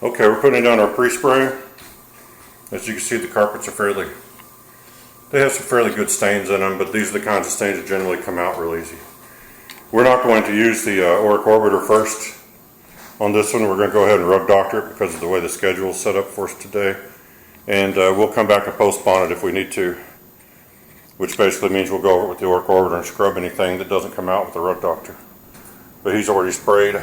Okay, we're putting down our pre-spray. As you can see, the carpets are they have some fairly good stains in them, but these are the kinds of stains that generally come out real easy. We're not going to use the Oric Orbiter first on this one. We're going to go ahead and rub doctor it because of the way the schedule is set up for us today. And we'll come back and post-bond it if we need to, which basically means we'll go over with the Oric Orbiter and scrub anything that doesn't come out with the rub doctor. But he's already sprayed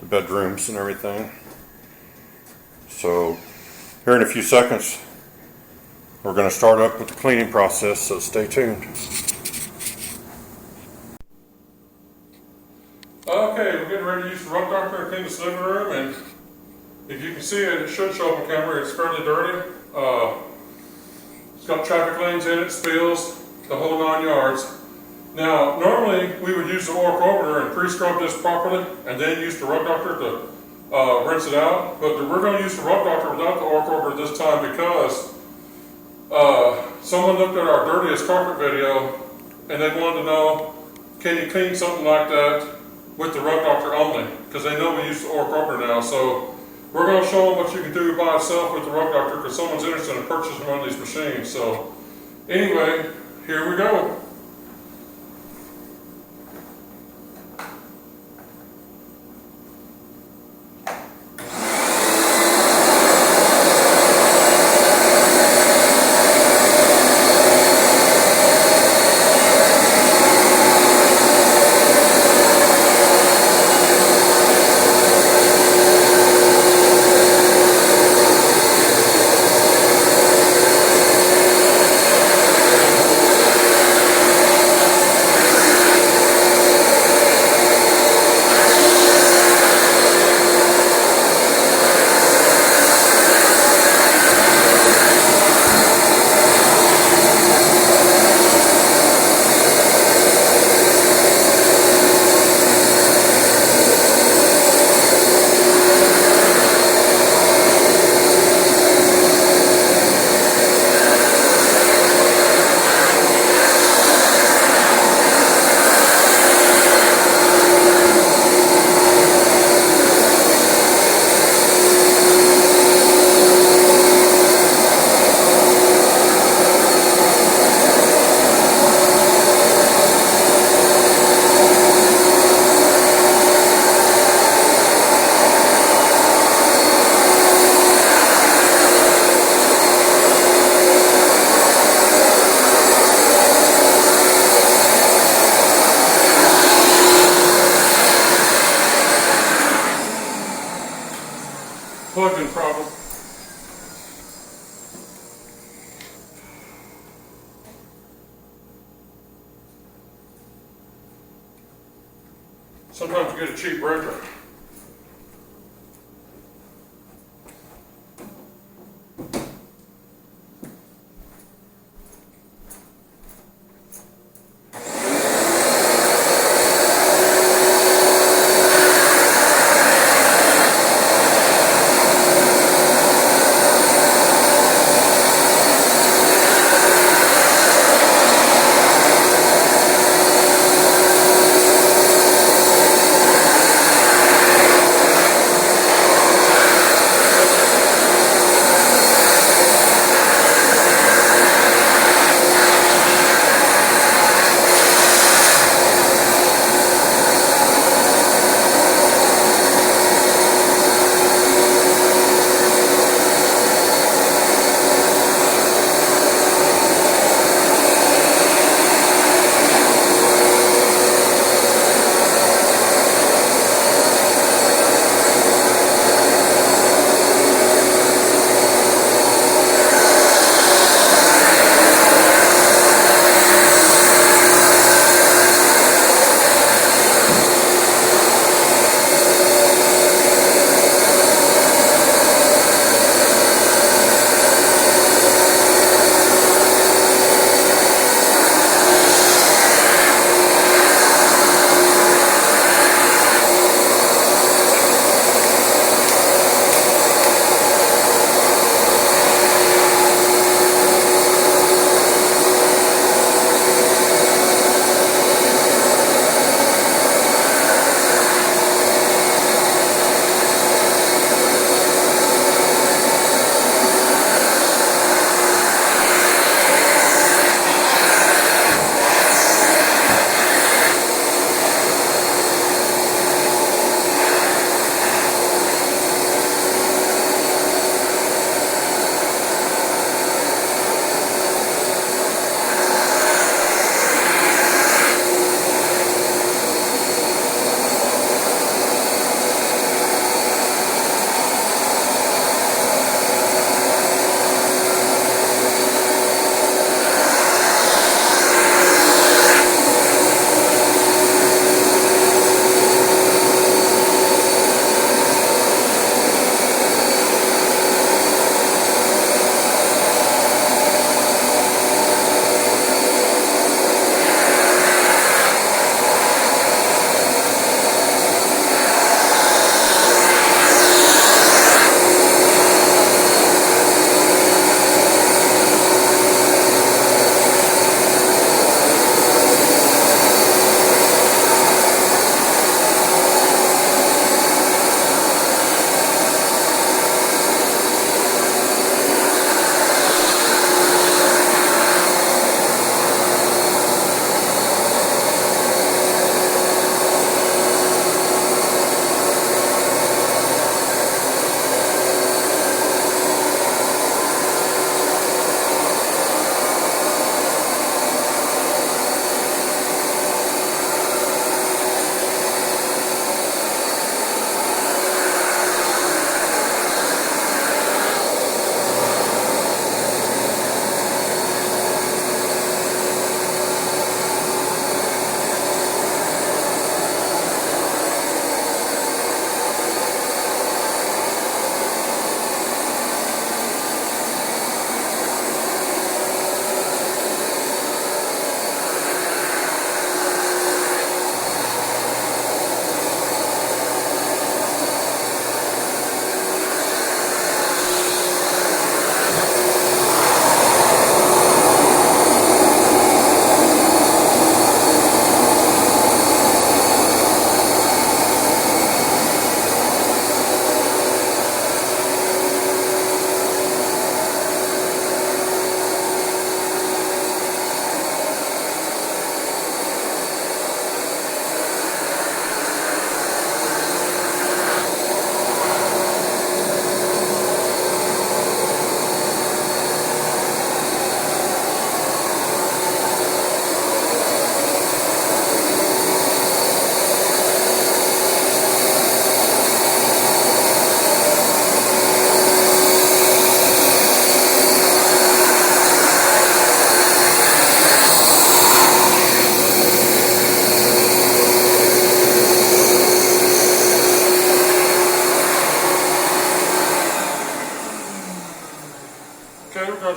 the bedrooms and everything. So here in a few seconds, we're going to start up with the cleaning process, so stay tuned. Okay, we're getting ready to use the rub doctor and clean this living room, and if you can see it, it should show up on camera. It's fairly dirty. It's got traffic lanes in it, spills, the whole 9 yards. Now, normally we would use the Oric Orbiter and pre-scrub this properly, and then use the rub doctor to rinse it out. But we're going to use the rub doctor without the Oric Orbiter this time because someone looked at our dirtiest carpet video and they wanted to know, can you clean something like that with the rub doctor only? Because they know we use the Oric Orbiter now. So we're going to show them what you can do by itself with the rub doctor because someone's interested in purchasing one of these machines. So anyway, here we go. Plug-in problem. Sometimes you get a cheap breaker.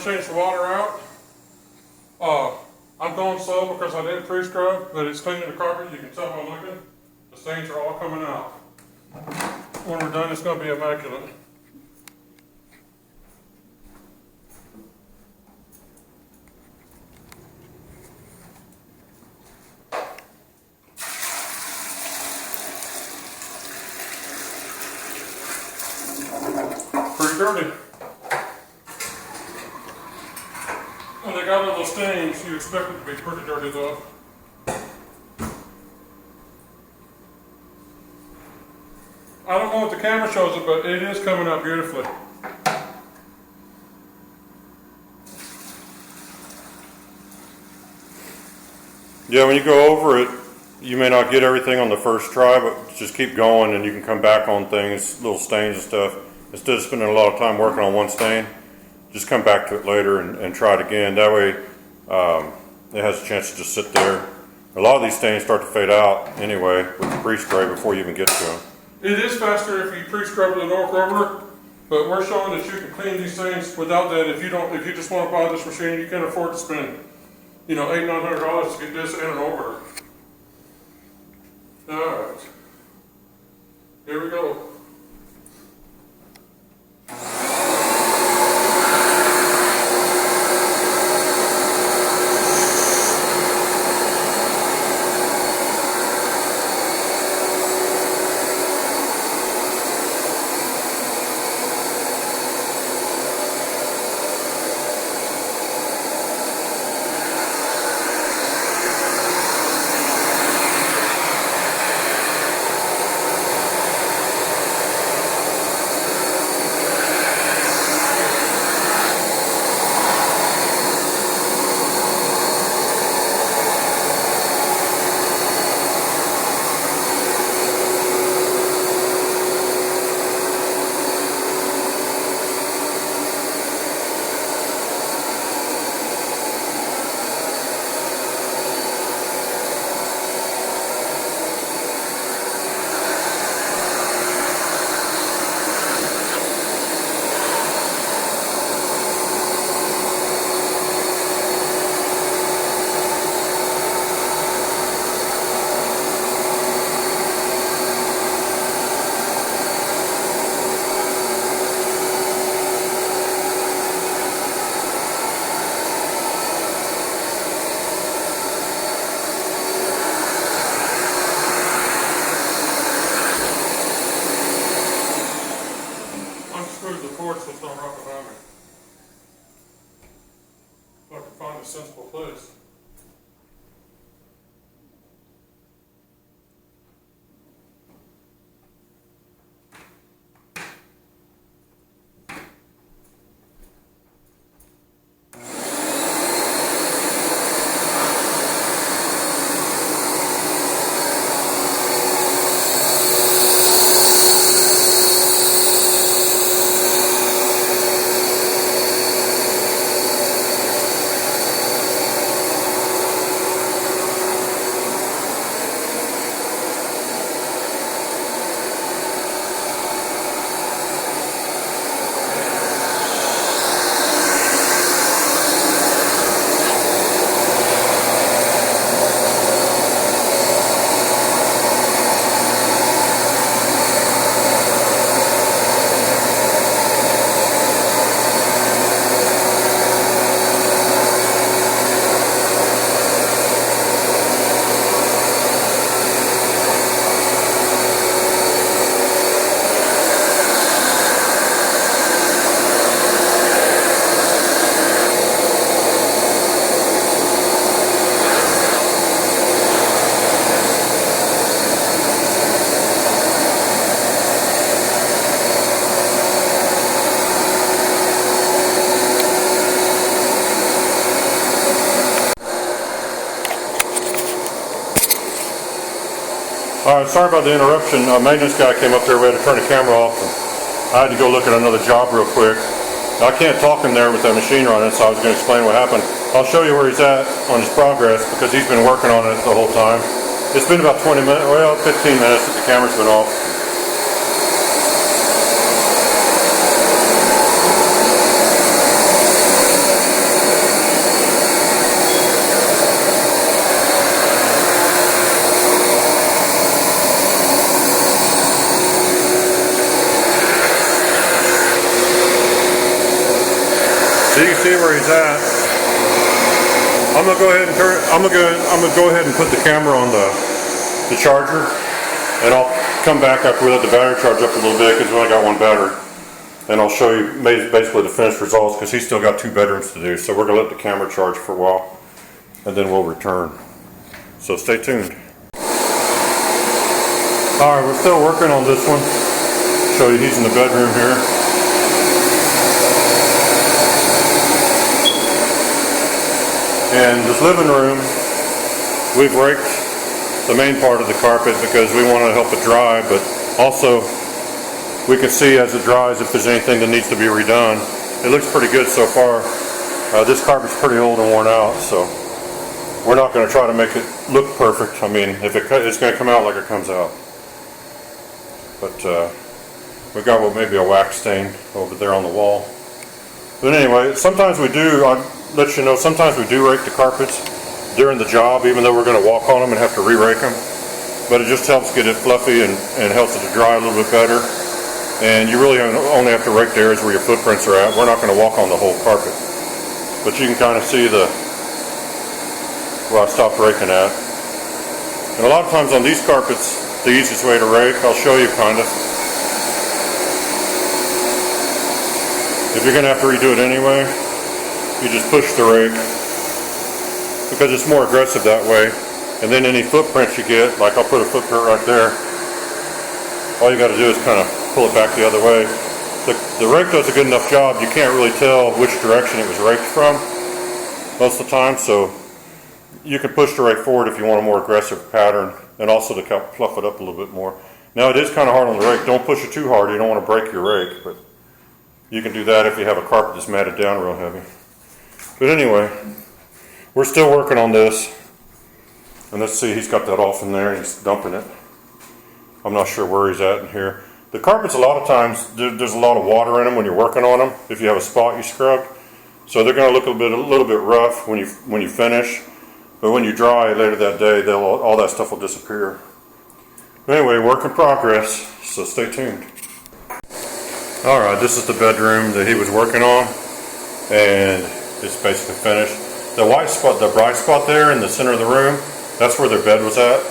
change the water out. I'm going slow because I didn't pre-scrub, but it's cleaning the carpet. You can tell by looking. The stains are all coming out. When we're done, it's going to be immaculate. Pretty dirty. When they got all those stains, you expect it to be pretty dirty though. I don't know if the camera shows it, but it is coming out beautifully. Yeah, when you go over it, you may not get everything on the first try, but just keep going and you can come back on things, little stains and stuff. Instead of spending a lot of time working on one stain, just come back to it later and try it again. That way it has a chance to just sit there. A lot of these stains start to fade out anyway with the pre-spray before you even get to them. It is faster if you pre-scrub with an oil rubber, but we're showing that you can clean these things without that. If you just want to buy this machine, you can afford to spend, $800-900 to get this in and over. All right, here we go. So it's not right behind me. If I can find a sensible place. Sorry about the interruption. Maintenance guy came up there. We had to turn the camera off. And I had to go look at another job real quick. I can't talk in there with that machine running, so I was going to explain what happened. I'll show you where he's at on his progress because he's been working on it the whole time. It's been about 20 minutes, well, 15 minutes that the camera's been off. So you can see where he's at. I'm gonna go ahead and go ahead and put the camera on the charger, and I'll come back after we let the battery charge up a little bit because we only got one battery. And I'll show you basically the finished results because he's still got 2 bedrooms to do. So we're gonna let the camera charge for a while, and then we'll return. So stay tuned. All right, we're still working on this one. Show you he's in the bedroom here. And this living room, we've raked the main part of the carpet because we want to help it dry, but also we can see as it dries if there's anything that needs to be redone. It looks pretty good so far. This carpet's pretty old and worn out, so we're not going to try to make it look perfect. I mean, if it's going to come out like it comes out. But we've got maybe a wax stain over there on the wall. But anyway, sometimes we do, I'll let you know, sometimes we do rake the carpets during the job, even though we're going to walk on them and have to re-rake them. But it just helps get it fluffy and helps it to dry a little bit better. And you really only have to rake the areas where your footprints are at. We're not going to walk on the whole carpet. But you can kind of see where I stopped raking at. And a lot of times on these carpets, the easiest way to rake, I'll show you kind of. If you're going to have to redo it anyway, you just push the rake because it's more aggressive that way. And then any footprints you get, like I'll put a footprint right there, all you got to do is kind of pull it back the other way. The rake does a good enough job, you can't really tell which direction it was raked from most of the time, so you can push the rake forward if you want a more aggressive pattern and also to fluff it up a little bit more. Now it is kind of hard on the rake. Don't push it too hard, you don't want to break your rake, but you can do that if you have a carpet that's matted down real heavy. But anyway, we're still working on this. And let's see, he's got that off in there and he's dumping it. I'm not sure where he's at in here. The carpets, a lot of times, there's a lot of water in them when you're working on them, if you have a spot you scrubbed. So they're going to look a little bit rough when you finish. But when you dry later that day, all that stuff will disappear. But anyway, work in progress, so stay tuned. Alright, this is the bedroom that he was working on, and it's basically finished. The white spot, the bright spot there in the center of the room, that's where their bed was at.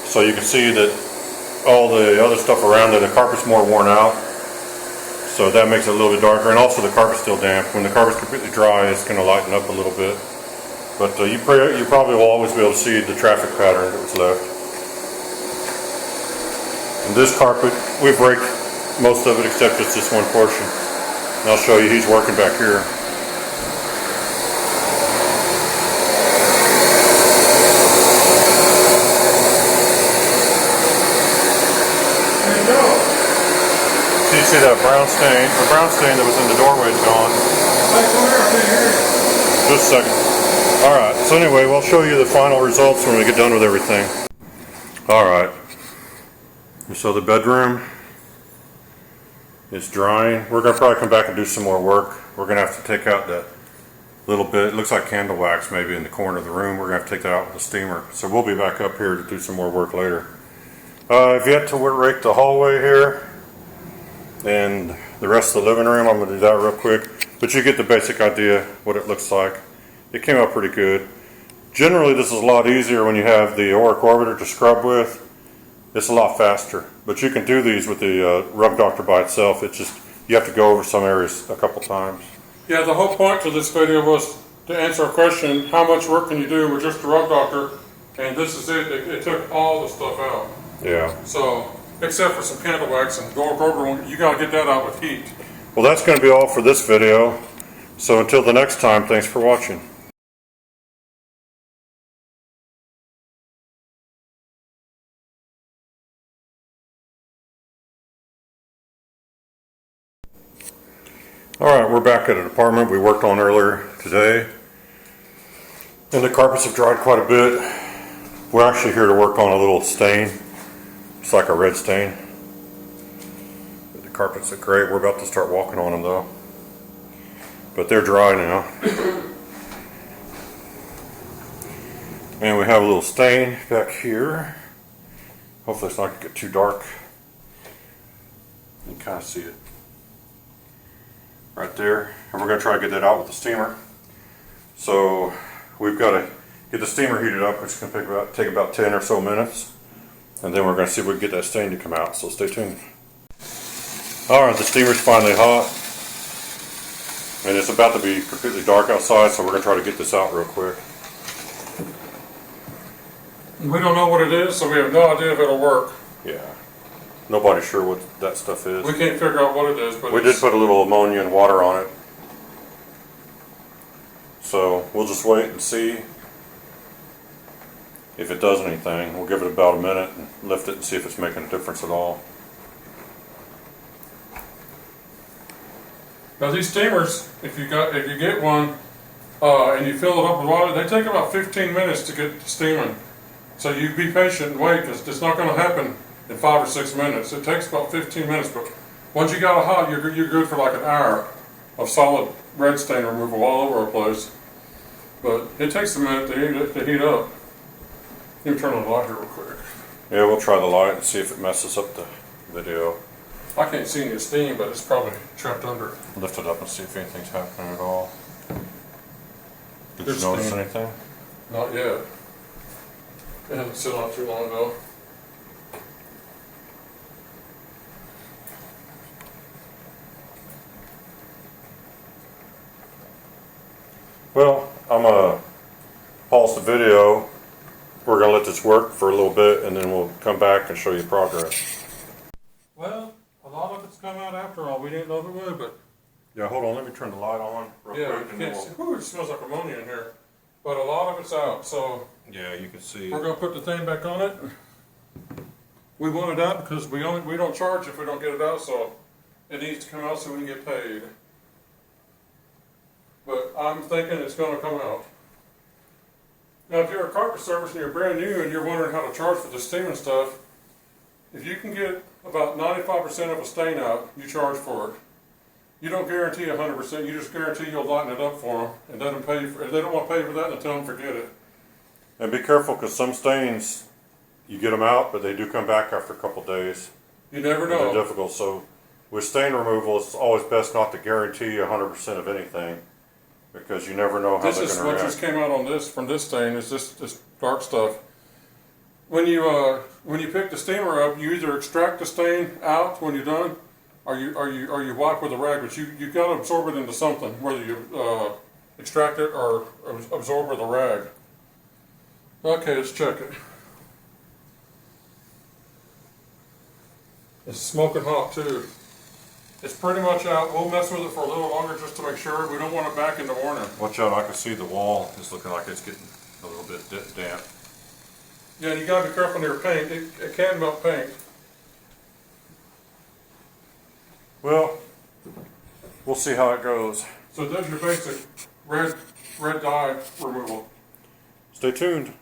So you can see that all the other stuff around it, the carpet's more worn out. So that makes it a little bit darker, and also the carpet's still damp. When the carpet's completely dry, it's going to lighten up a little bit. But you probably will always be able to see the traffic pattern that was left. And this carpet, we've raked most of it except just this one portion. And I'll show you, he's working back here. So you see that brown stain? The brown stain that was in the doorway is gone. Just a second. Alright, so anyway, we'll show you the final results when we get done with everything. Alright. So the bedroom is drying. We're going to probably come back and do some more work. We're going to have to take out that little bit. It looks like candle wax maybe in the corner of the room. We're going to have to take that out with a steamer. So we'll be back up here to do some more work later. I've yet to rake the hallway here and the rest of the living room. I'm going to do that real quick. But you get the basic idea what it looks like. It came out pretty good. Generally this is a lot easier when you have the Auric Orbiter to scrub with. It's a lot faster, but you can do these with the Rub Doctor by itself. It's just, you have to go over some areas a couple times. Yeah, the whole point to this video was to answer a question, how much work can you do with just the Rub Doctor? And this is it. It took all the stuff out. Yeah. So, except for some candle wax and Auric Orbiter, you got to get that out with heat. Well, that's going to be all for this video. So until the next time, thanks for watching. Alright, we're back at an apartment we worked on earlier today. And the carpets have dried quite a bit. We're actually here to work on a little stain. It's like a red stain. The carpets look great. We're about to start walking on them though. But they're dry now. And we have a little stain back here. Hopefully it's not going to get too dark. You can kind of see it right there, and we're going to try to get that out with the steamer. So we've got to get the steamer heated up, which can take about 10 or so minutes, and then we're going to see if we can get that stain to come out, so stay tuned. Alright, the steamer's finally hot, and it's about to be completely dark outside, so we're going to try to get this out real quick. We don't know what it is, so we have no idea if it'll work. Yeah, nobody's sure what that stuff is. We can't figure out what it is, but we did put a little ammonia and water on it. So we'll just wait and see if it does anything. We'll give it about a minute and lift it and see if it's making a difference at all. Now these steamers, if you get one and you fill it up with water, they take about 15 minutes to get steaming. So you be patient and wait, because it's not going to happen in 5 or 6 minutes. It takes about 15 minutes, but once you got it hot, you're good for like an hour of solid red stain removal all over our place. But it takes a minute to heat up. Let me turn on the light here real quick. Yeah, we'll try the light and see if it messes up the video. I can't see any steam, but it's probably trapped under it. Lift it up and see if anything's happening at all. Did There's you notice steam. anything? Not yet. It hasn't sit on too long ago. Well, I'm going to pause the video. We're going to let this work for a little bit, and then we'll come back and show you progress. Well, a lot of it's come out after all. We didn't know if it would, but Yeah, hold on. Let me turn the light on real yeah, quick. you And then can't see. Ooh, it smells like ammonia in here. But a lot of it's out, so yeah, you can see. we're gonna put the thing back on it. We want it out because we don't charge if we don't get it out, so it needs to come out so we can get paid. But I'm thinking it's gonna come out. Now, if you're a carpet service and you're brand new and you're wondering how to charge for the steam and stuff, if you can get about 95% of a stain out, you charge for it. You don't guarantee 100%. You just guarantee you'll lighten it up for them and let them pay for. If they don't want to pay for that, then tell them forget it. And be careful, because some stains, you get them out, but they do come back after a couple days. You never And know. they're difficult. So with stain removal, it's always best not to guarantee 100% of anything, because you never know how This they're is going to what react. just came out on this from this stain. Is this dark stuff? When you pick the steamer up, you either extract the stain out when you're done, or you wipe with a rag. But you got to absorb it into something, whether you extract it or absorb with a rag. Okay, let's check it. It's smoking hot too. It's pretty much out. We'll mess with it for a little longer just to make sure. We don't want it back in the morning. Watch out, I can see the wall is looking like it's getting a little bit damp. Yeah, you gotta be careful near paint. It can melt paint. Well, we'll see how it goes. So that's your basic red dye removal. Stay tuned.